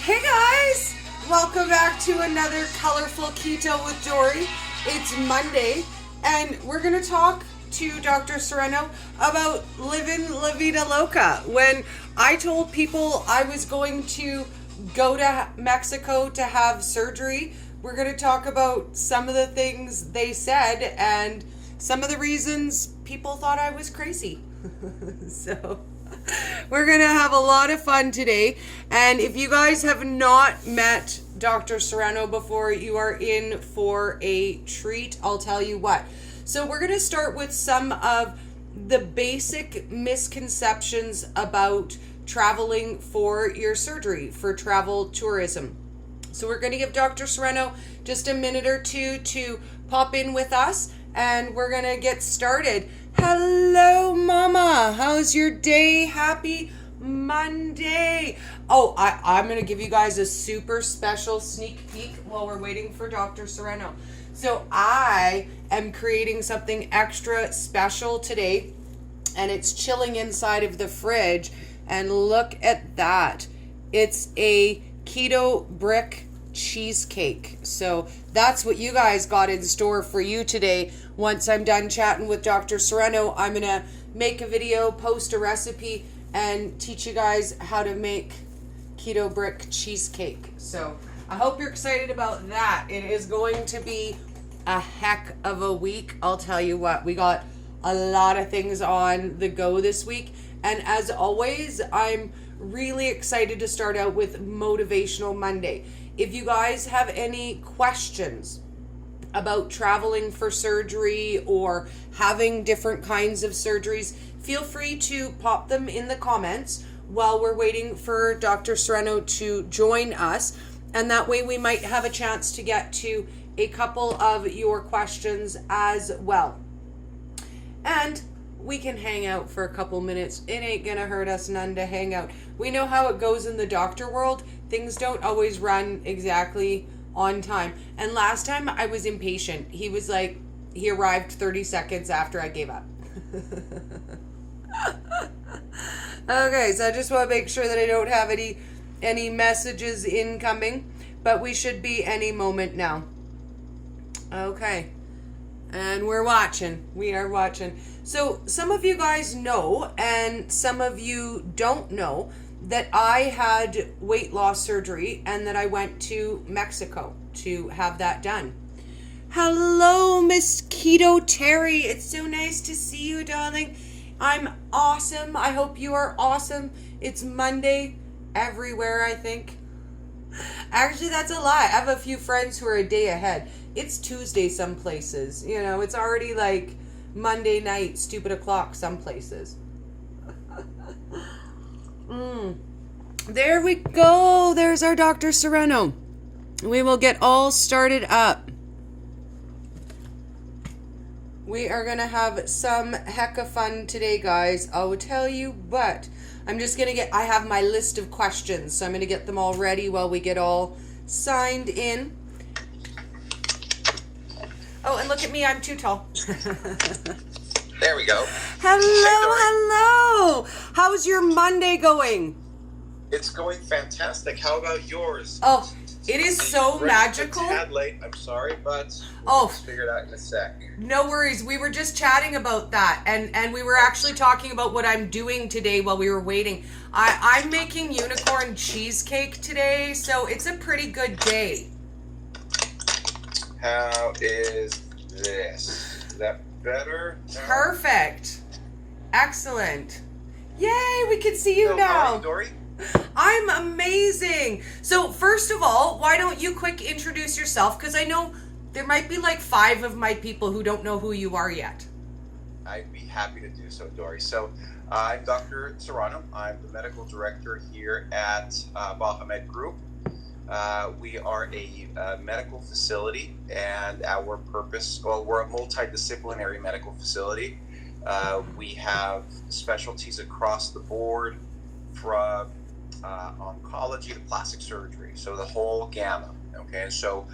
Hey guys! Welcome back to another Colorful Keto with Dory. It's Monday, and we're going to talk to Dr. Serrano about living La Vida Loca. When I told people I was going to go to Mexico to have surgery, we're going to talk about some of the things they said and some of the reasons people thought I was crazy. So we're going to have a lot of fun today. And if you guys have not met Dr. Serrano before, you are in for a treat. I'll tell you what. So we're going to start with some of the basic misconceptions about traveling for your surgery, for travel tourism. So we're going to give Dr. Serrano just a minute or two to pop in with us, and we're going to get started. Hello, Mama. How's your day? Happy Monday. Oh, I'm going to give you guys a super special sneak peek while we're waiting for Dr. Serrano. So I am creating something extra special today, and it's chilling inside of the fridge. And look at that. It's a keto brick cheesecake. So that's what you guys got in store for you today. Once I'm done chatting with Dr. Serrano, I'm going to make a video, post a recipe, and teach you guys how to make keto brick cheesecake. So I hope you're excited about that. It is going to be a heck of a week. I'll tell you what, we got a lot of things on the go this week. And as always, I'm really excited to start out with Motivational Monday. If you guys have any questions about traveling for surgery or having different kinds of surgeries, feel free to pop them in the comments while we're waiting for Dr. Serrano to join us. And that way we might have a chance to get to a couple of your questions as well. And we can hang out for a couple minutes. It ain't gonna hurt us none to hang out. We know how it goes in the doctor world. Things don't always run exactly on time. And last time I was impatient. He was like, he arrived 30 seconds after I gave up. Okay, so I just want to make sure that I don't have any messages incoming, but we should be any moment now. Okay. And we're watching. We are watching. So some of you guys know, and some of you don't know, that I had weight loss surgery and that I went to Mexico to have that done. Hello, Miss Keto Terry. It's so nice to see you, darling. I'm awesome. I hope you are awesome. It's Monday everywhere, I think. Actually, that's a lie. I have a few friends who are a day ahead. It's Tuesday some places. You know, it's already like Monday night, stupid o'clock some places. There we go. There's our Dr. Serrano. We will get all started up. We are going to have some heck of fun today, guys. I will tell you, but I'm just going to I have my list of questions, so I'm going to get them all ready while we get all signed in. Oh, and look at me, I'm too tall. There we go. Hello. How's your Monday going? It's going fantastic. How about yours? Oh, it is so magical. A tad late, I'm sorry, but we'll figure it out in a sec. No worries. We were just chatting about that, and we were actually talking about what I'm doing today while we were waiting. I'm making unicorn cheesecake today, so it's a pretty good day. How is this? Is that better? Perfect. Excellent. Yay, we can see you now. How are you, Dory? I'm amazing. So first of all, why don't you quick introduce yourself? Because I know there might be like 5 of my people who don't know who you are yet. I'd be happy to do so, Dory. So I'm Dr. Serrano. I'm the medical director here at Baja Med Group. We are a medical facility, and our purpose, well, we're a multidisciplinary medical facility. We have specialties across the board from oncology to plastic surgery, so the whole gamut. Okay, and so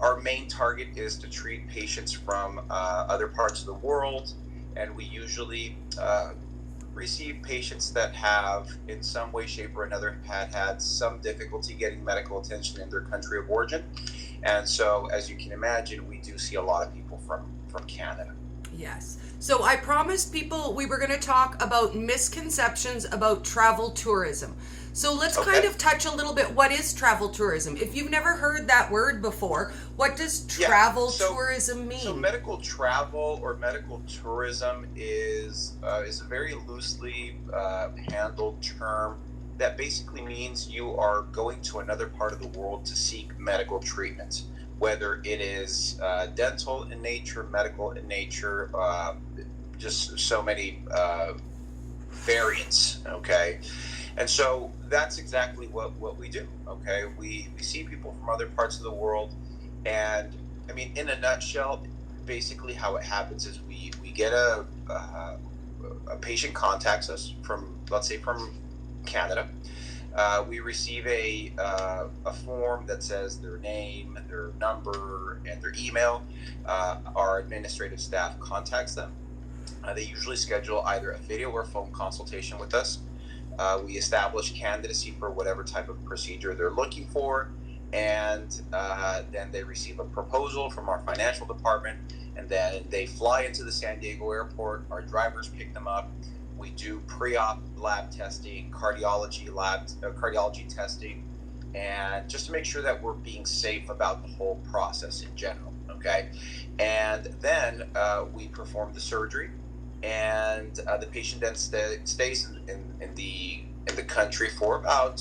our main target is to treat patients from other parts of the world, and we usually receive patients that have, in some way, shape, or another, had some difficulty getting medical attention in their country of origin. And so, as you can imagine, we do see a lot of people from Canada. Yes. So I promised people we were going to talk about misconceptions about travel tourism. So let's kind of touch a little bit. What is travel tourism? If you've never heard that word before, what does travel tourism mean? So medical travel or medical tourism is a very loosely handled term that basically means you are going to another part of the world to seek medical treatment, whether it is dental in nature, medical in nature, just so many variants, okay? And so that's exactly what we do, okay? We see people from other parts of the world, and I mean, in a nutshell, basically how it happens is we get a patient contacts us from, let's say, from Canada. We receive a form that says their name, their number, and their email. Our administrative staff contacts them. They usually schedule either a video or phone consultation with us. We establish candidacy for whatever type of procedure they're looking for, and then they receive a proposal from our financial department, and then they fly into the San Diego airport. Our drivers pick them up. We do pre-op lab testing, cardiology testing, and just to make sure that we're being safe about the whole process in general, okay? And then we perform the surgery, and the patient then stays in the country for about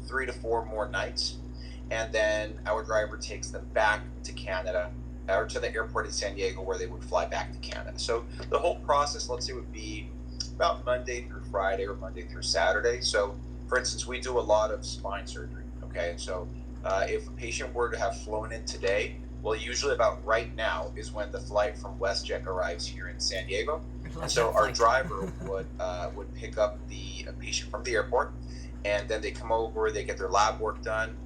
3 to 4 more nights, and then our driver takes them back to Canada, or to the airport in San Diego, where they would fly back to Canada. So the whole process, let's say, would be about Monday through Friday or Monday through Saturday. So, for instance, we do a lot of spine surgery, okay? So if a patient were to have flown in today, well, usually about right now is when the flight from WestJet arrives here in San Diego. And so our driver would pick up the patient from the airport, and then they come over, they get their lab work done,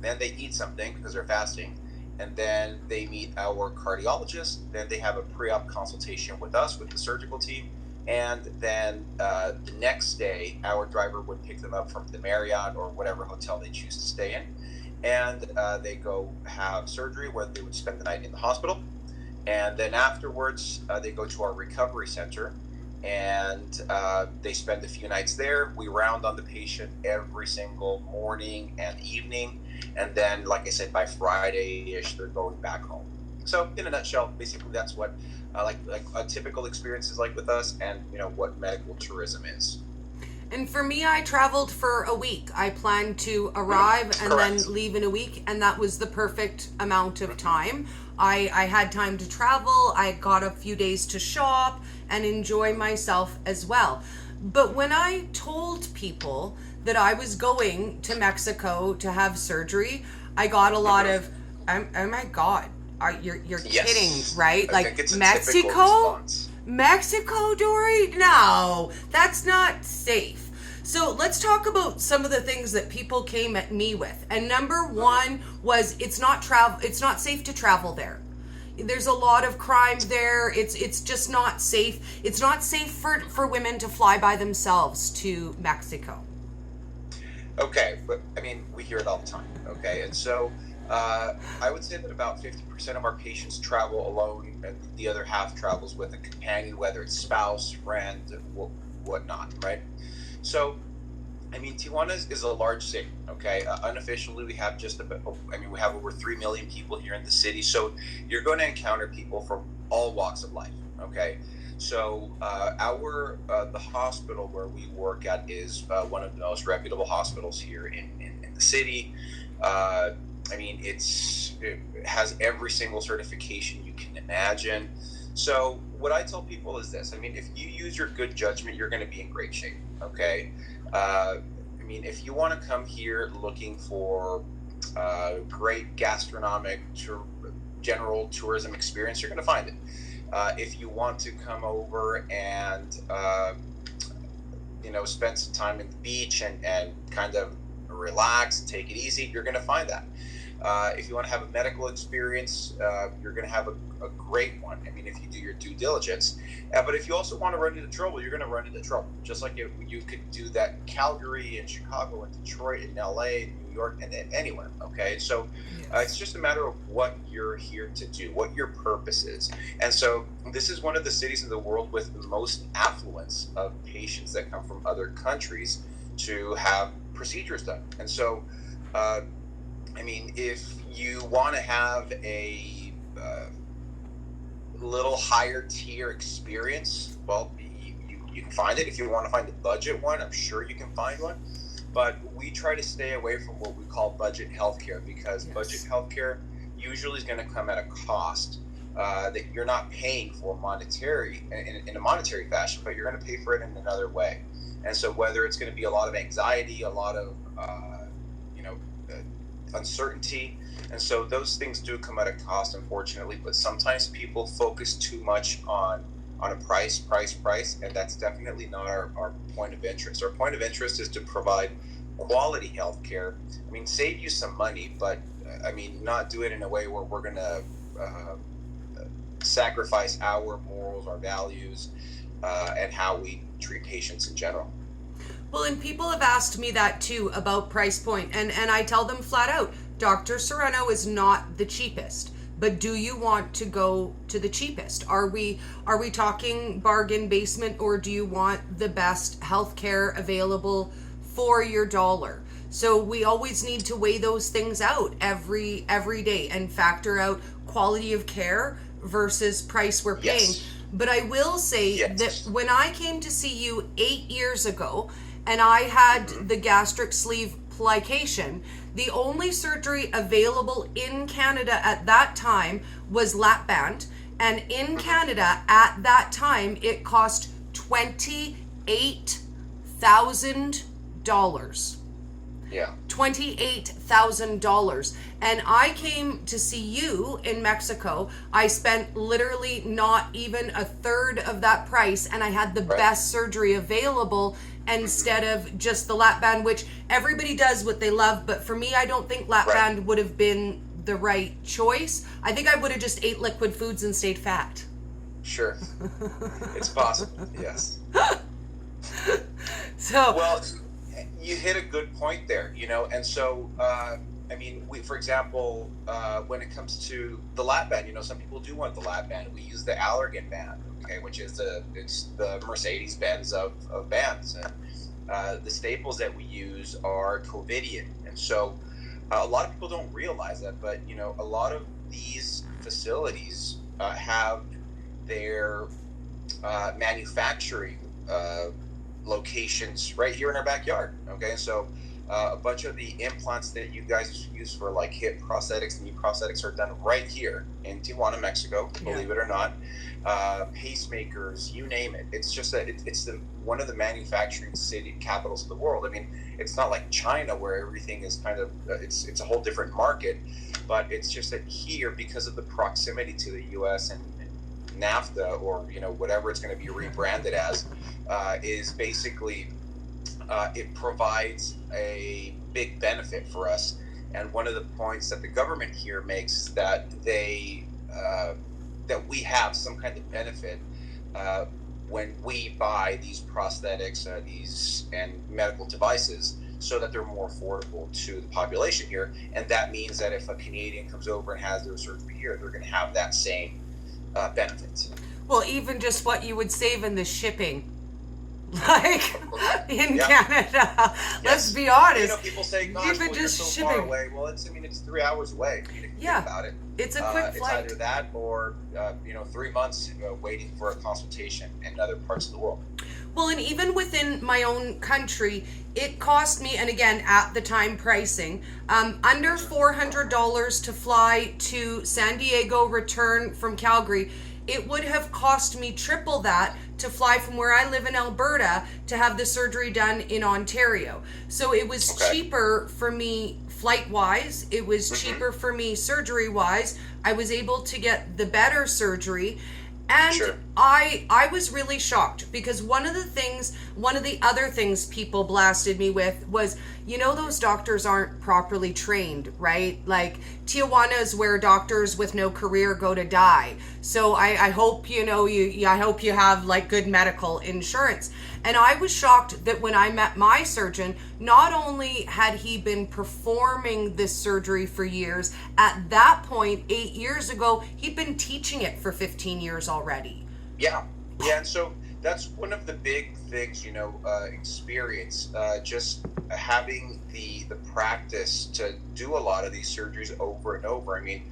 then they eat something because they're fasting, and then they meet our cardiologist, then they have a pre-op consultation with us, with the surgical team, and then the next day, our driver would pick them up from the Marriott or whatever hotel they choose to stay in, and they go have surgery where they would spend the night in the hospital. And then afterwards, they go to our recovery center, and they spend a few nights there. We round on the patient every single morning and evening. And then, like I said, by Friday-ish, they're going back home. So in a nutshell, basically that's what like a typical experience is like with us, and what medical tourism is. And for me, I traveled for a week. I planned to arrive and then leave in a week, and that was the perfect amount of time. I had time to travel. I got a few days to shop and enjoy myself as well. But when I told people that I was going to Mexico to have surgery, I got a lot of, oh my God, you're kidding, right? I think it's a Mexico? Mexico, Dory? No, that's not safe. So let's talk about some of the things that people came at me with. And number one was it's not safe to travel there. There's a lot of crime there. It's just not safe. It's not safe for women to fly by themselves to Mexico. Okay, but I mean, we hear it all the time, okay? And so I would say that about 50% of our patients travel alone, and the other half travels with a companion, whether it's spouse, friend, whatnot, right? So, I mean, Tijuana is a large city, okay? Unofficially, we have we have over 3 million people here in the city, so you're going to encounter people from all walks of life, okay? So the hospital where we work at is one of the most reputable hospitals here in the city. I mean, it has every single certification you can imagine. So what I tell people is this. I mean, if you use your good judgment, you're going to be in great shape, okay? I mean, if you want to come here looking for great gastronomic general tourism experience, you're going to find it. If you want to come over and, spend some time in the beach and kind of relax and take it easy, you're going to find that. If you want to have a medical experience, you're going to have a great one. I mean, if you do your due diligence. But if you also want to run into trouble, you're going to run into trouble. Just like you could do that Calgary and Chicago and Detroit and LA, New York, and anywhere. Okay, so it's just a matter of what you're here to do, what your purpose is. And so this is one of the cities in the world with the most affluence of patients that come from other countries to have procedures done. And so, I mean, if you want to have a little higher tier experience, well, you can find it. If you want to find a budget one, I'm sure you can find one. But we try to stay away from what we call budget healthcare, because budget healthcare usually is going to come at a cost that you're not paying for monetary in a monetary fashion, but you're going to pay for it in another way. And so whether it's going to be a lot of anxiety, a lot of uncertainty, and so those things do come at a cost, unfortunately. But sometimes people focus too much on a price, and that's definitely not our point of interest. Our point of interest is to provide quality health care. I mean, save you some money, but I mean, not do it in a way where we're going to sacrifice our morals, our values, and how we treat patients in general. Well, and people have asked me that too about price point, and I tell them flat out, Dr. Serrano is not the cheapest. But do you want to go to the cheapest? Are we talking bargain basement, or do you want the best healthcare available for your dollar? So we always need to weigh those things out every day and factor out quality of care versus price we're paying. Yes. But I will say that when I came to see you 8 years ago and I had the gastric sleeve plication, the only surgery available in Canada at that time was lap band. And in Canada at that time, it cost $28,000. Yeah. $28,000. And I came to see you in Mexico. I spent literally not even a third of that price, and I had the best surgery available instead of just the lap band, which everybody does what they love. But for me, I don't think lap band would have been the right choice. I think I would have just ate liquid foods and stayed fat. Sure. It's possible, yes. So, well, you hit a good point there, and so, I mean, for example, when it comes to the lap band, some people do want the lap band. We use the Allergan band, okay, which is it's the Mercedes-Benz of bands. And the staples that we use are Covidien. And so a lot of people don't realize that, but, a lot of these facilities have their manufacturing locations right here in our backyard. Okay, so a bunch of the implants that you guys use for like hip prosthetics and knee prosthetics are done right here in Tijuana, Mexico. Believe it or not, pacemakers, you name it. It's just that it's one of the manufacturing city capitals of the world. I mean, it's not like China where everything is kind of it's a whole different market, but it's just that here, because of the proximity to the U.S. and NAFTA, or whatever it's going to be rebranded as, is basically it provides a big benefit for us. And one of the points that the government here makes that that we have some kind of benefit when we buy these prosthetics, and medical devices, so that they're more affordable to the population here. And that means that if a Canadian comes over and has their surgery here, they're going to have that same benefits. Well, even just what you would save in the shipping, like in Canada. Let's be honest. People say, "Gosh, even you're just so shipping. far away." Well, it's 3 hours away. If you think about it. It's a quick flight. It's either that or 3 months waiting for a consultation in other parts of the world. Well, and even within my own country, it cost me, and again, at the time pricing, under $400 to fly to San Diego, return from Calgary. It would have cost me triple that to fly from where I live in Alberta to have the surgery done in Ontario. So it was cheaper for me flight-wise. It was cheaper for me surgery-wise. I was able to get the better surgery. And I was really shocked because one of the other things people blasted me with was, those doctors aren't properly trained, right? Like, Tijuana is where doctors with no career go to die. So I hope, I hope you have like good medical insurance. And I was shocked that when I met my surgeon, not only had he been performing this surgery for years, at that point, 8 years ago, he'd been teaching it for 15 years already. Yeah, yeah, and so that's one of the big things, experience, just having the practice to do a lot of these surgeries over and over. I mean,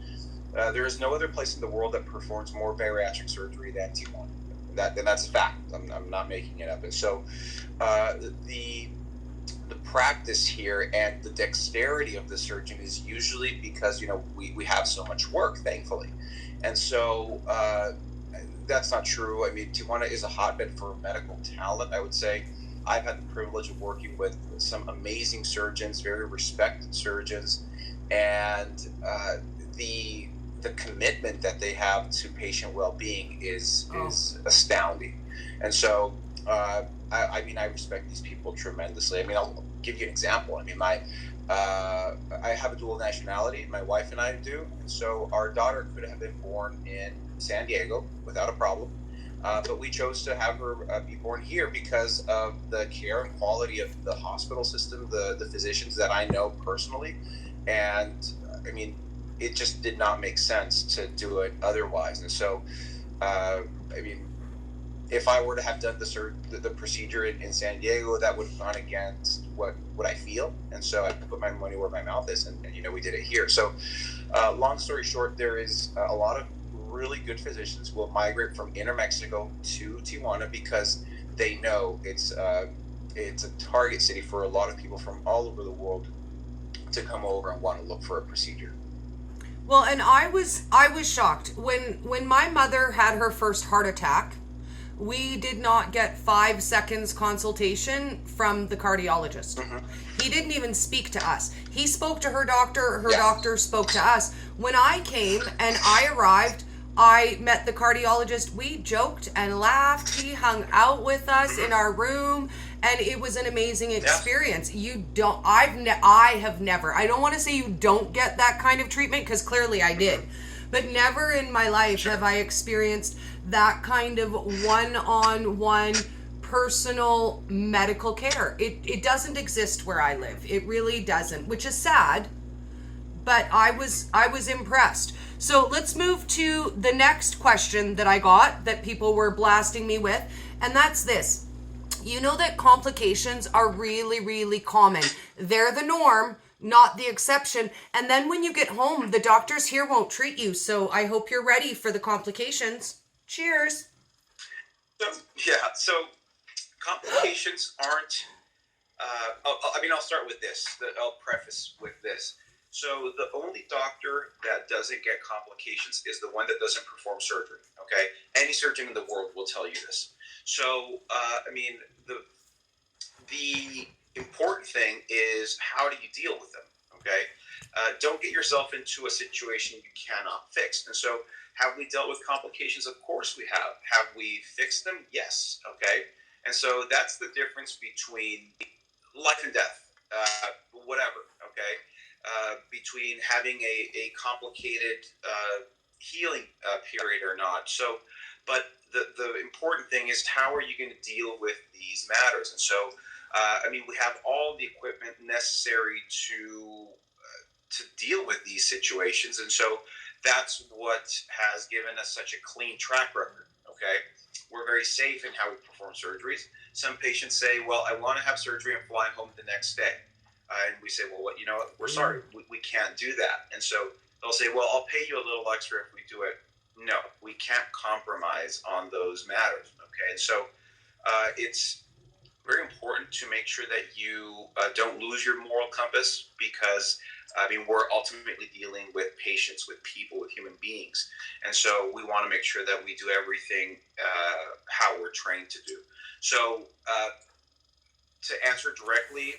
there is no other place in the world that performs more bariatric surgery than Tijuana. That's a fact. I'm not making it up. And so, the practice here and the dexterity of the surgeon is usually because we have so much work, thankfully, and so. That's not true. I mean, Tijuana is a hotbed for medical talent, I would say. I've had the privilege of working with some amazing surgeons, very respected surgeons, and the commitment that they have to patient well-being is astounding. And so, I respect these people tremendously. I mean, I'll give you an example. I mean, I have a dual nationality. My wife and I do, and so our daughter could have been born in San Diego without a problem, but we chose to have her be born here because of the care and quality of the hospital system, the physicians that I know personally, and I mean, it just did not make sense to do it otherwise. And so, I mean, if I were to have done the procedure in San Diego, that would have gone against what I feel, and so I put my money where my mouth is, and we did it here. So, long story short, there is a lot of really good physicians will migrate from inner Mexico to Tijuana because they know it's a target city for a lot of people from all over the world to come over and want to look for a procedure. Well, and I was shocked when my mother had her first heart attack. We did not get 5 seconds consultation from the cardiologist. Mm-hmm. He didn't even speak to us. He spoke to her doctor. Her doctor spoke to us. When I came and I arrived, I met the cardiologist. We joked and laughed. He hung out with us in our room, and it was an amazing experience. I have never, I don't want to say you don't get that kind of treatment, because clearly I did. But never in my life have I experienced that kind of one-on-one personal medical care. It doesn't exist where I live. It really doesn't, which is sad, but I was impressed. So let's move to the next question that I got that people were blasting me with, and that's this. You know that complications are really, really common. They're the norm, not the exception. And then when you get home, the doctors here won't treat you. So I hope you're ready for the complications. Cheers. So complications aren't, I'll start with this. I'll preface with this. So the only doctor that doesn't get complications is the one that doesn't perform surgery, okay? Any surgeon in the world will tell you this. So, the important thing is, how do you deal with them, okay? Don't get yourself into a situation you cannot fix. And so, have we dealt with complications? Of course we have. Have we fixed them? Yes, okay? And so, that's the difference between life and death, whatever, okay? Between having a complicated healing period or not. So, but the important thing is, how are you going to deal with these matters? And so, we have all the equipment necessary to deal with these situations, and so that's what has given us such a clean track record. Okay, we're very safe in how we perform surgeries. Some patients say, "Well, I want to have surgery and fly home the next day," and we say, "Well, we're sorry, we can't do that." And so they'll say, "Well, I'll pay you a little extra if we do it." No, we can't compromise on those matters. Okay, and so it's very important to make sure that you don't lose your moral compass, because we're ultimately dealing with patients, with people, with human beings, and so we want to make sure that we do everything how we're trained to do. So to answer directly,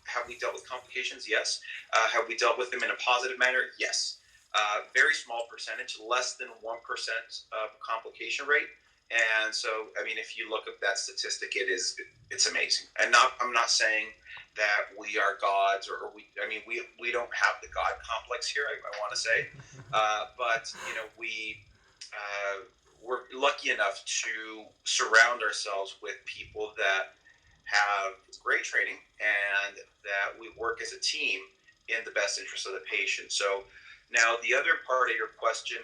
have we dealt with complications? Yes. Have we dealt with them in a positive manner? Yes. Very small percentage, less than 1% of complication rate. And so, I mean, if you look at that statistic, it's amazing. And I'm not saying that we are gods, or we don't have the God complex here. I want to say, but we're lucky enough to surround ourselves with people that have great training and that we work as a team in the best interest of the patient. So now the other part of your question,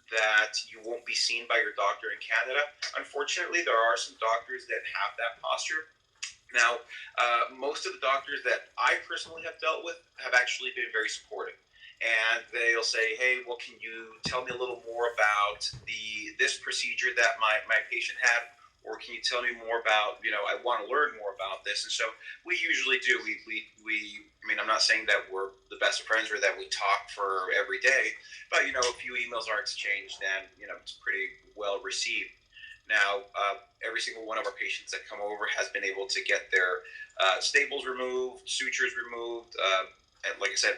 that you won't be seen by your doctor in Canada. Unfortunately, there are some doctors that have that posture. Now, most of the doctors that I personally have dealt with have actually been very supportive. And they'll say, hey, well, can you tell me a little more about this procedure that my patient had? Or can you tell me more about, I want to learn more about this. And so we usually do. I'm not saying that we're the best of friends or that we talk for every day, but, a few emails are exchanged and, it's pretty well received. Now, every single one of our patients that come over has been able to get their staples removed, sutures removed. And like I said,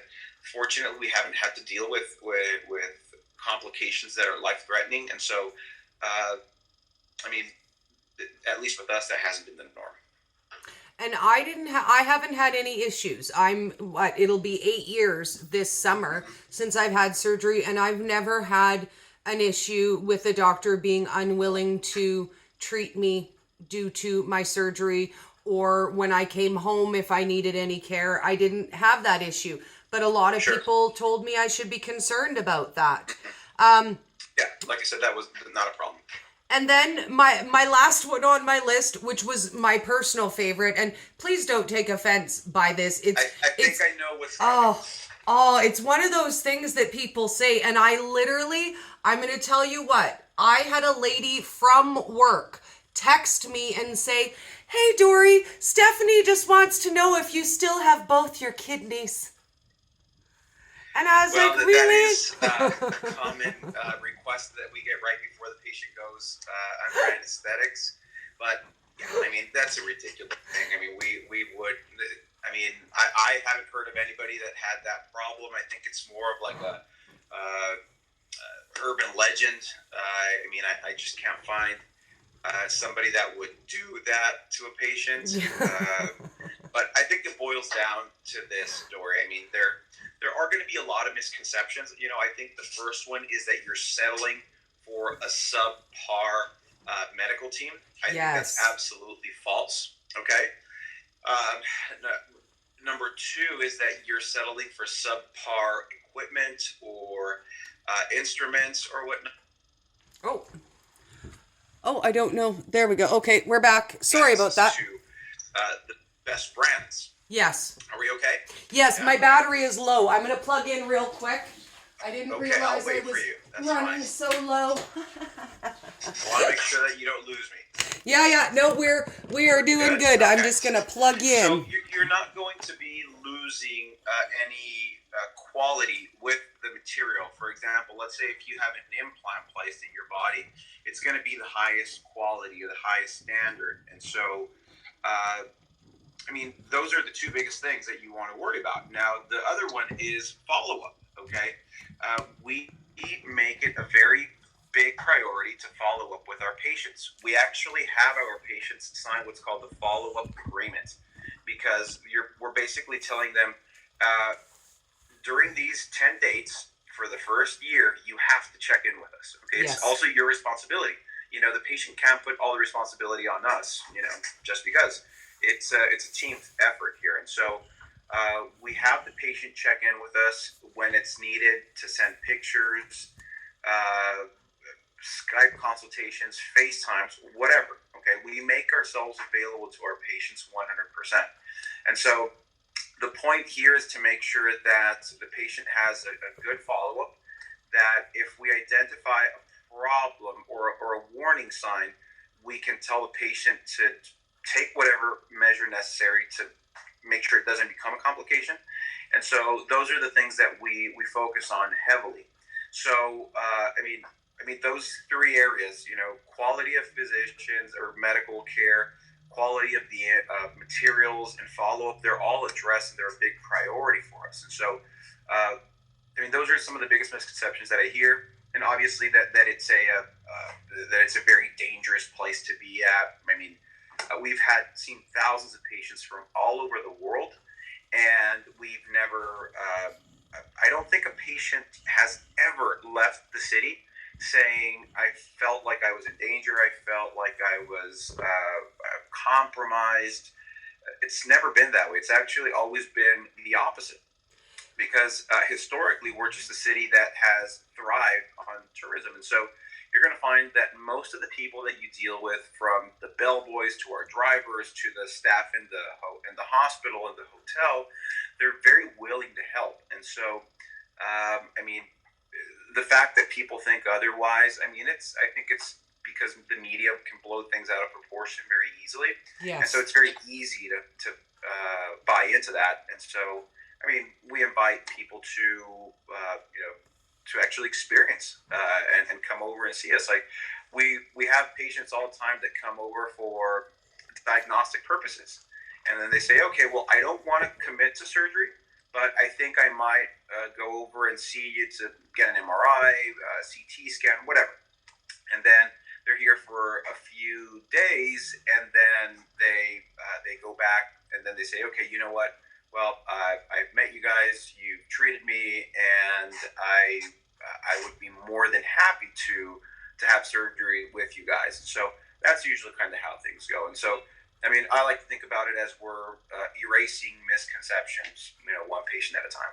fortunately, we haven't had to deal with complications that are life-threatening. And so, at least with us, that hasn't been the norm. And I haven't had any issues. It'll be 8 years this summer since I've had surgery, and I've never had an issue with a doctor being unwilling to treat me due to my surgery, or when I came home, if I needed any care. I didn't have that issue, but a lot of people told me I should be concerned about that. Yeah, like I said, that was not a problem. And then my last one on my list, which was my personal favorite, and please don't take offense by this. I think I know what's happening. It's one of those things that people say, and I'm going to tell you what. I had a lady from work text me and say, hey, Dory, Stephanie just wants to know if you still have both your kidneys. And I was like, really? That is a common request that we get right before the patient goes under anesthetics. But, yeah, that's a ridiculous thing. We would, I haven't heard of anybody that had that problem. I think it's more of like a urban legend. I just can't find somebody that would do that to a patient. But I think it boils down to this, Dory. There are going to be a lot of misconceptions. I think the first one is that you're settling for a subpar medical team. I think that's absolutely false. Okay. Number two is that you're settling for subpar equipment or instruments or whatnot. Oh, I don't know. There we go. Okay, we're back. Sorry about that. To the best brands. Yes. Are we okay? Yes, my battery is low. I'm going to plug in real quick. I didn't realize I was running so low. I want to make sure that you don't lose me. Yeah. No, we are doing good. Okay. I'm just going to plug in. So you're not going to be losing any quality with the material. For example, let's say if you have an implant placed in your body, it's going to be the highest quality or the highest standard. And so, those are the two biggest things that you want to worry about. Now, the other one is follow-up, okay? We make it a very big priority to follow up with our patients. We actually have our patients sign what's called the follow-up agreement, because we're basically telling them during these 10 dates for the first year, you have to check in with us. Okay, It's also your responsibility. The patient can't put all the responsibility on us, just because. It's a team effort here. And so we have the patient check in with us when it's needed to send pictures, Skype consultations, FaceTimes, whatever. Okay, we make ourselves available to our patients 100%. And so the point here is to make sure that the patient has a good follow-up, that if we identify a problem or a warning sign, we can tell the patient to take whatever measure necessary to make sure it doesn't become a complication. And so those are the things that we focus on heavily. So, those three areas, quality of physicians or medical care, quality of the materials, and follow-up, they're all addressed and they're a big priority for us. And so, I mean, those are some of the biggest misconceptions that I hear, and obviously that it's a very dangerous place to be at. I mean, we've seen thousands of patients from all over the world, and we've never. I don't think a patient has ever left the city saying, "I felt like I was in danger. I felt like I was compromised." It's never been that way. It's actually always been the opposite. Because historically, we're just a city that has thrived on tourism. And so you're going to find that most of the people that you deal with, from the bellboys to our drivers to the staff in the hospital and the hotel, they're very willing to help. And so, I mean, the fact that people think otherwise, I mean, I think it's because the media can blow things out of proportion very easily. Yes. And so it's very easy to buy into that. And so, I mean, we invite people to, to actually experience and come over and see us. Like we have patients all the time that come over for diagnostic purposes, and then they say, okay, well, I don't want to commit to surgery, but I think I might go over and see you to get an MRI, CT scan, whatever. And then they're here for a few days, and then they go back, and then they say, okay, you know what? Well, I've met you guys. You've treated me, and I would be more than happy to have surgery with you guys. So that's usually kind of how things go. And so, I mean, I like to think about it as we're erasing misconceptions, one patient at a time.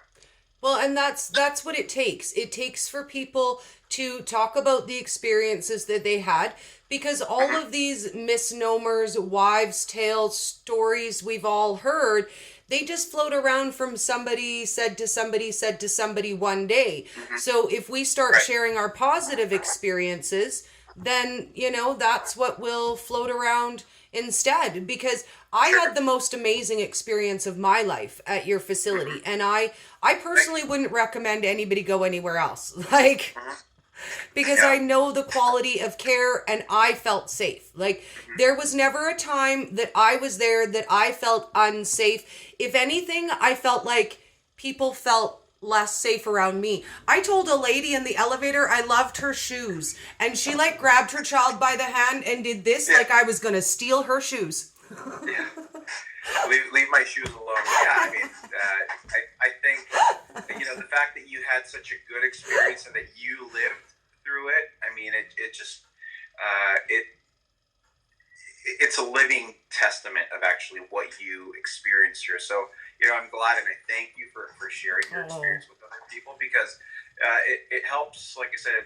Well, and that's what it takes. It takes for people to talk about the experiences that they had, because all of these misnomers, wives' tales, stories we've all heard, they just float around from somebody said to somebody one day. So if we start sharing our positive experiences, then, that's what will float around instead. Because I had the most amazing experience of my life at your facility. And I personally wouldn't recommend anybody go anywhere else. Because I know the quality of care, and I felt safe. There was never a time that I was there that I felt unsafe. If anything, I felt like people felt less safe around me. I told a lady in the elevator I loved her shoes, and she grabbed her child by the hand and did this like I was gonna steal her shoes. Leave my shoes alone. Yeah, I mean, I think the fact that you had such a good experience and that you lived through it, I mean, it just it's a living testament of actually what you experienced here. So, I'm glad, and I thank you for sharing your experience with other people, because it helps, like I said,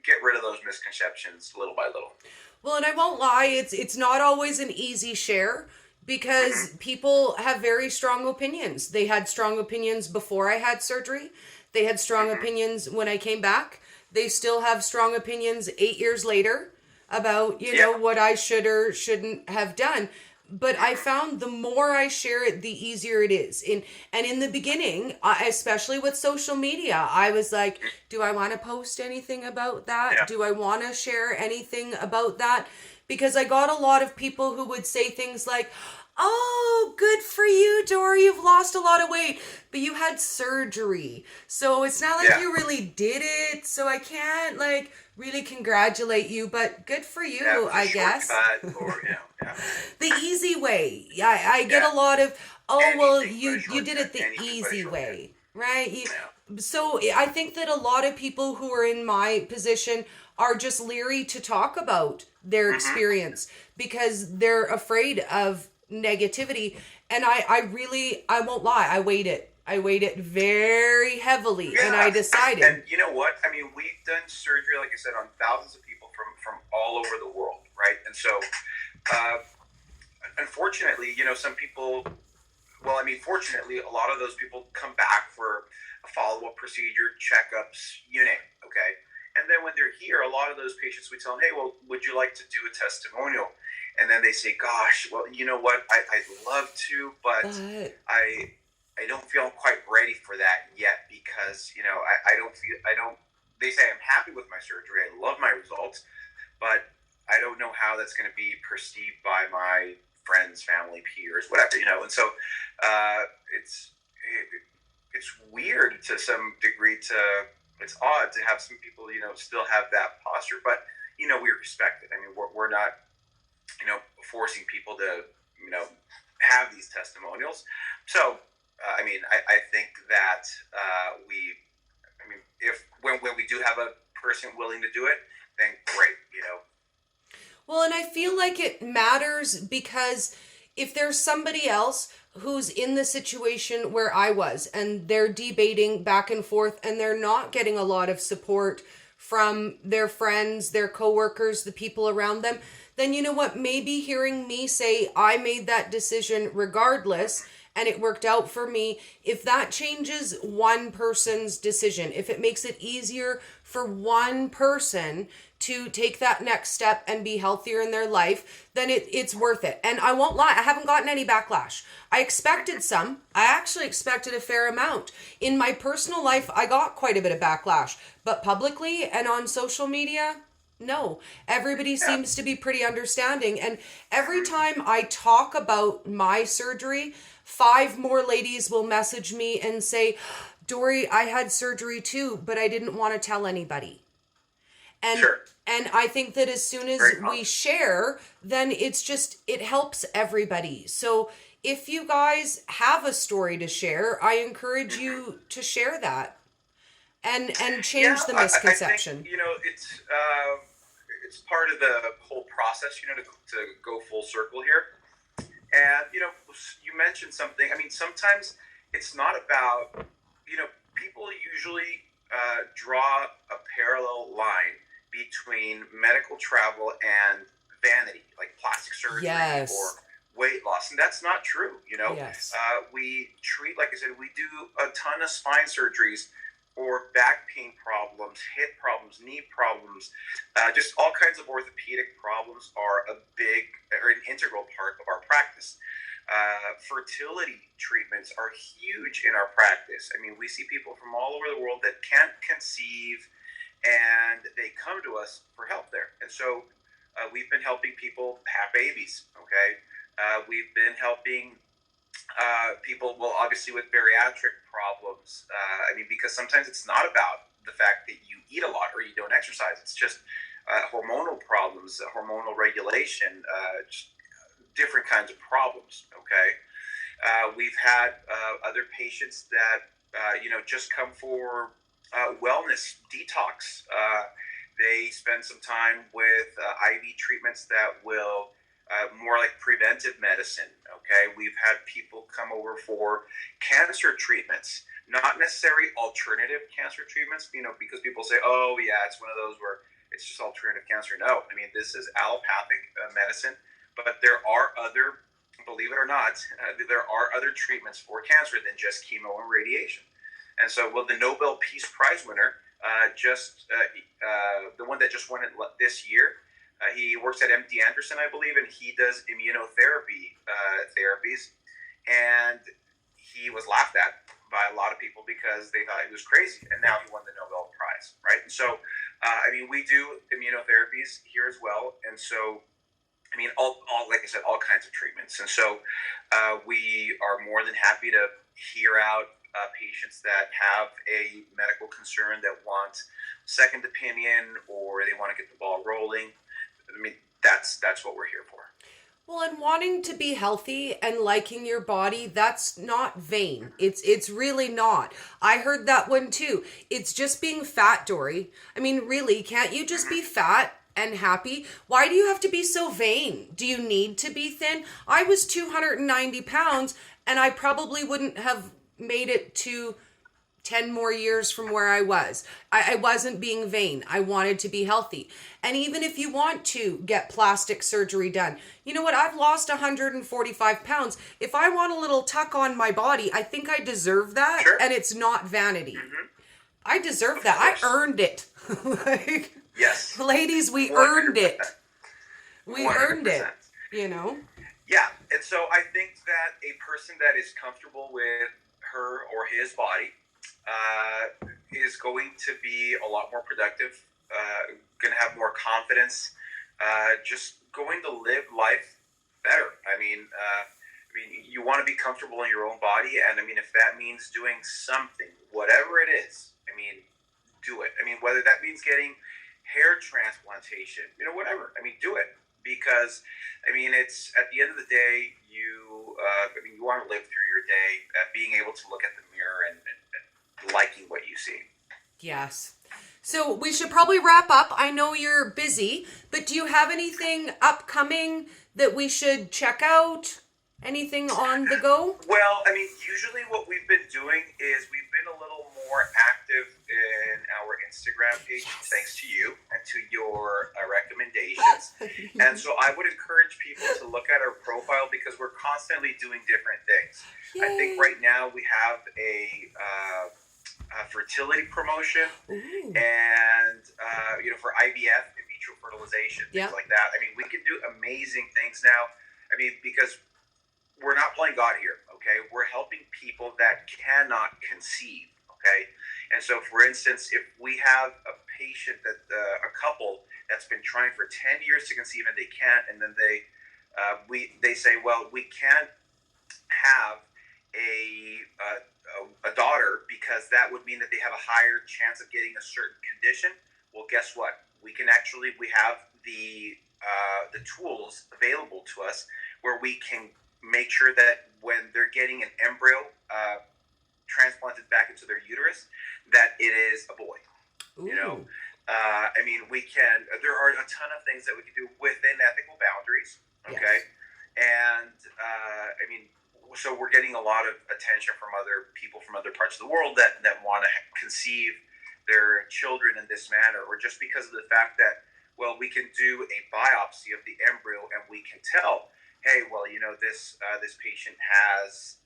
get rid of those misconceptions little by little. Well, and I won't lie, it's not always an easy share, because people have very strong opinions. They had strong opinions before I had surgery. They had strong opinions when I came back. They still have strong opinions 8 years later about, what I should or shouldn't have done. But I found the more I share it, the easier it is. And in the beginning, especially with social media, I was like, do I want to post anything about that? Yeah. Do I want to share anything about that? Because I got a lot of people who would say things like, oh, good for you, Dory, you've lost a lot of weight, but you had surgery. So it's not like you really did it. So I can't really congratulate you, but good for you, I guess. The easy way. I get a lot of, you did it the easy way, right? So I think that a lot of people who are in my position are just leery to talk about their experience because they're afraid of negativity. And I won't lie, I weighed it very heavily, and I decided. And you know what? I mean, we've done surgery, like I said, on thousands of people from all over the world, right? And so, unfortunately, some people, fortunately, a lot of those people come back for a follow-up procedure, checkups, you name it, okay? And then when they're here, a lot of those patients, we tell them, hey, well, would you like to do a testimonial? And then they say, gosh, well, you know what? I'd love to, but I don't feel quite ready for that yet because, they say I'm happy with my surgery. I love my results, but I don't know how that's going to be perceived by my friends, family, peers, whatever, And so it's weird to some degree. It's odd to have some people, still have that posture, but we respect it. I mean, we're not, forcing people to, have these testimonials. So, I mean, I think that if when we do have a person willing to do it, then great. Well, and I feel like it matters because if there's somebody else who's in the situation where I was and they're debating back and forth and they're not getting a lot of support from their friends, their coworkers, the people around them, then you know what? Maybe hearing me say I made that decision regardless and it worked out for me, if that changes one person's decision, if it makes it easier for one person to take that next step and be healthier in their life, then it's worth it. And I won't lie, I haven't gotten any backlash. I expected some. I actually expected a fair amount. In my personal life, I got quite a bit of backlash. But publicly and on social media, no. Everybody seems to be pretty understanding. And every time I talk about my surgery, 5 more ladies will message me and say, Dory, I had surgery too, but I didn't want to tell anybody. And Sure. and I think that as soon as we share, then it helps everybody. So if you guys have a story to share, I encourage you to share that and change the misconception. I think, it's part of the whole process, to go full circle here. And, you mentioned something. I mean, sometimes it's not about, people usually draw a parallel line between medical travel and vanity, like plastic surgery or weight loss. And that's not true, Yes. We treat, like I said, we do a ton of spine surgeries for back pain problems, hip problems, knee problems, just all kinds of orthopedic problems are an integral part of our practice. Fertility treatments are huge in our practice. I mean, we see people from all over the world that can't conceive, and they come to us for help there. And so we've been helping people have babies, okay? We've been helping people, well, obviously with bariatric problems. Because sometimes it's not about the fact that you eat a lot or you don't exercise. It's just hormonal problems, hormonal regulation, just different kinds of problems, okay? We've had other patients that, just come for wellness, detox. They spend some time with IV treatments that will more like preventive medicine, okay? We've had people come over for cancer treatments, not necessarily alternative cancer treatments, because people say, oh, yeah, it's one of those where it's just alternative cancer. No, I mean, this is allopathic medicine, but there are other, believe it or not, there are other treatments for cancer than just chemo and radiation. And so, well, the Nobel Peace Prize winner, the one that just won it this year, he works at MD Anderson, I believe, and he does immunotherapy therapies. And he was laughed at by a lot of people because they thought he was crazy. And now he won the Nobel Prize, right? And so, we do immunotherapies here as well. And so, all like I said, all kinds of treatments. And so we are more than happy to hear out patients that have a medical concern that want second opinion or they want to get the ball rolling. That's what we're here for. Well, and wanting to be healthy and liking your body, that's not vain. It's really not. I heard that one too. It's just being fat, Dory. I mean, really, can't you just be fat and happy? Why do you have to be so vain? Do you need to be thin? I was 290 pounds and I probably wouldn't have made it to 10 more years from where I was. I wasn't being vain. I wanted to be healthy. And even if you want to get plastic surgery done, you know what? I've lost 145 pounds. If I want a little tuck on my body, I think I deserve that. Sure. And it's not vanity. Mm-hmm. I deserve that. I earned it. Yes. Ladies, we 100%. Earned it. We 100%. earned it, Yeah. And so I think that a person that is comfortable with her or his body is going to be a lot more productive, going to have more confidence, just going to live life better. I mean, you want to be comfortable in your own body, and I mean, if that means doing something, whatever it is, I mean, do it. I mean, whether that means getting hair transplantation, whatever. I mean, do it, because I mean, it's at the end of the day, you want to live through your day, being able to look at the mirror and liking what you see. Yes. So we should probably wrap up. I know you're busy, but do you have anything upcoming that we should check out? Anything on the go? Well, I mean, usually what we've been doing is we've been a little more active in our Instagram page, thanks to you and to your recommendations. And so I would encourage people to look at our profile because we're constantly doing different things. Yay. I think right now we have a fertility promotion. Ooh. And, for IVF, in vitro fertilization, things like that. I mean, we can do amazing things now. I mean, because we're not playing God here, okay? We're helping people that cannot conceive, okay? And so, for instance, if we have a patient a couple that's been trying for 10 years to conceive and they can't, and then they say, well, we can't have a daughter because that would mean that they have a higher chance of getting a certain condition. Well, guess what? We have the tools available to us where we can make sure that when they're getting an embryo transplanted back into their uterus, that it is a boy. Ooh. I mean, there are a ton of things that we can do within ethical boundaries, okay? Yes. And, I mean, so we're getting a lot of attention from other people from other parts of the world that want to conceive their children in this manner, or just because of the fact that, well, we can do a biopsy of the embryo and we can tell, hey, well, this patient has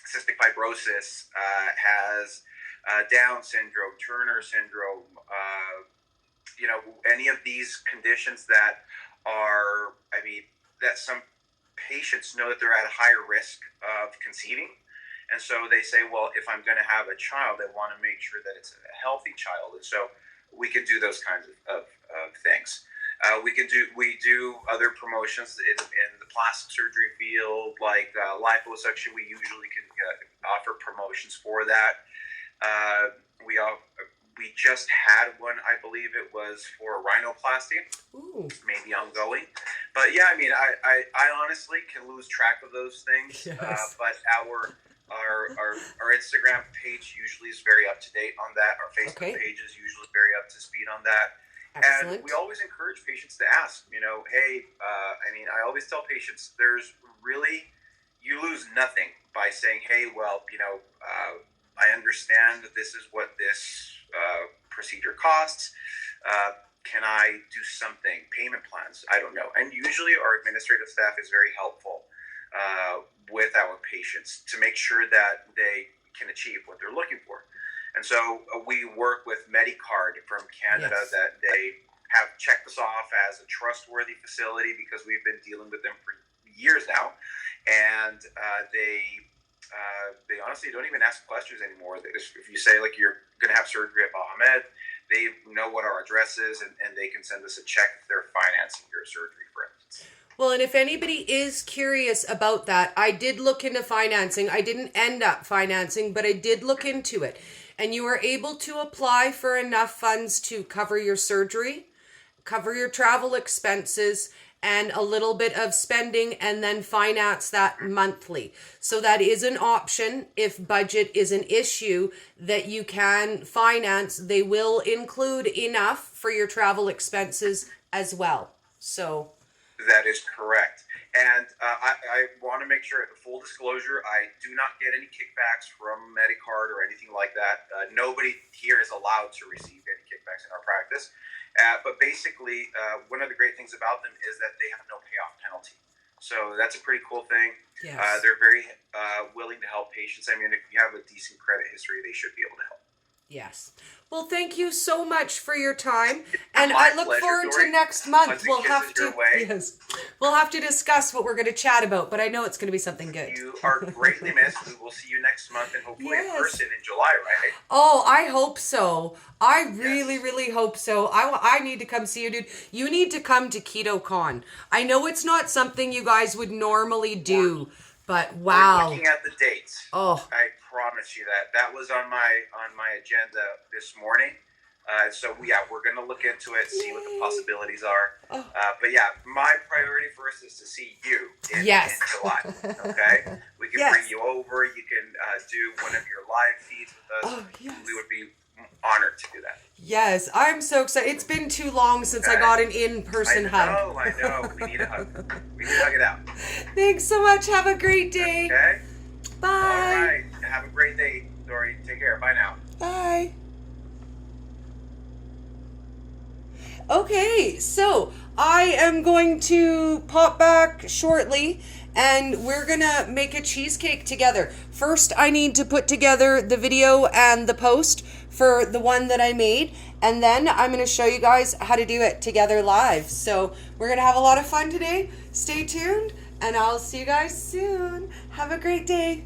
cystic fibrosis, has Down syndrome, Turner syndrome, any of these conditions that are, I mean, that some patients know that they're at a higher risk of conceiving. And so they say, well, if I'm going to have a child, I want to make sure that it's a healthy child. And so we can do those kinds of things. We do other promotions in the plastic surgery field, like liposuction. We usually can offer promotions for that. We just had one, I believe it was for rhinoplasty. Ooh. Maybe ongoing. But yeah, I mean, I honestly can lose track of those things. Yes. But our Instagram page usually is very up to date on that. Our Facebook page is usually very up to speed on that. Excellent. And we always encourage patients to ask, hey, I mean, I always tell patients you lose nothing by saying, hey, well, I understand that this is what this procedure costs. Can I do something? Payment plans? I don't know. And usually our administrative staff is very helpful with our patients to make sure that they can achieve what they're looking for. And so we work with MediCard from Canada. Yes. That they have checked us off as a trustworthy facility because we've been dealing with them for years now. And they honestly don't even ask questions anymore. If you say, like, you're going to have surgery at Baja Med, they know what our address is, and they can send us a check if they're financing your surgery, for instance. Well, and if anybody is curious about that, I did look into financing. I didn't end up financing, but I did look into it. And you are able to apply for enough funds to cover your surgery, cover your travel expenses, and a little bit of spending, and then finance that monthly. So that is an option. If budget is an issue that you can finance, they will include enough for your travel expenses as well. So that is correct. And I want to make sure, full disclosure, I do not get any kickbacks from MediCard or anything like that. Nobody here is allowed to receive any kickbacks in our practice. But basically, one of the great things about them is that they have no payoff penalty. So that's a pretty cool thing. Yes. They're very willing to help patients. I mean, if you have a decent credit history, they should be able to help. Yes. Well, thank you so much for your time. And I look forward to next month. We'll have to. Yes. We'll have to discuss what we're going to chat about, but I know it's going to be something good. You are greatly missed. We will see you next month and hopefully in person in July, right? Oh, I hope so. I really hope so. I need to come see you, dude. You need to come to KetoCon. I know it's not something you guys would normally do, but wow. We're looking at the dates. Oh. I promise you that. That was on my agenda this morning. So we're going to look into it, see what the possibilities are. But yeah, my priority first is to see you in July. Okay, we can bring you over. You can do one of your live feeds with us. Oh, yes. We would be honored to do that. Yes, I'm so excited. It's been too long since I got an in-person hug. I know. We need a hug. We need to hug it out. Thanks so much. Have a great day. Okay. Bye. All right. Have a great day, Dory. Take care. Bye now. Bye. Okay, so I am going to pop back shortly and we're gonna make a cheesecake together. First, I need to put together the video and the post for the one that I made, and then I'm gonna show you guys how to do it together live. So we're gonna have a lot of fun today. Stay tuned, and I'll see you guys soon. Have a great day.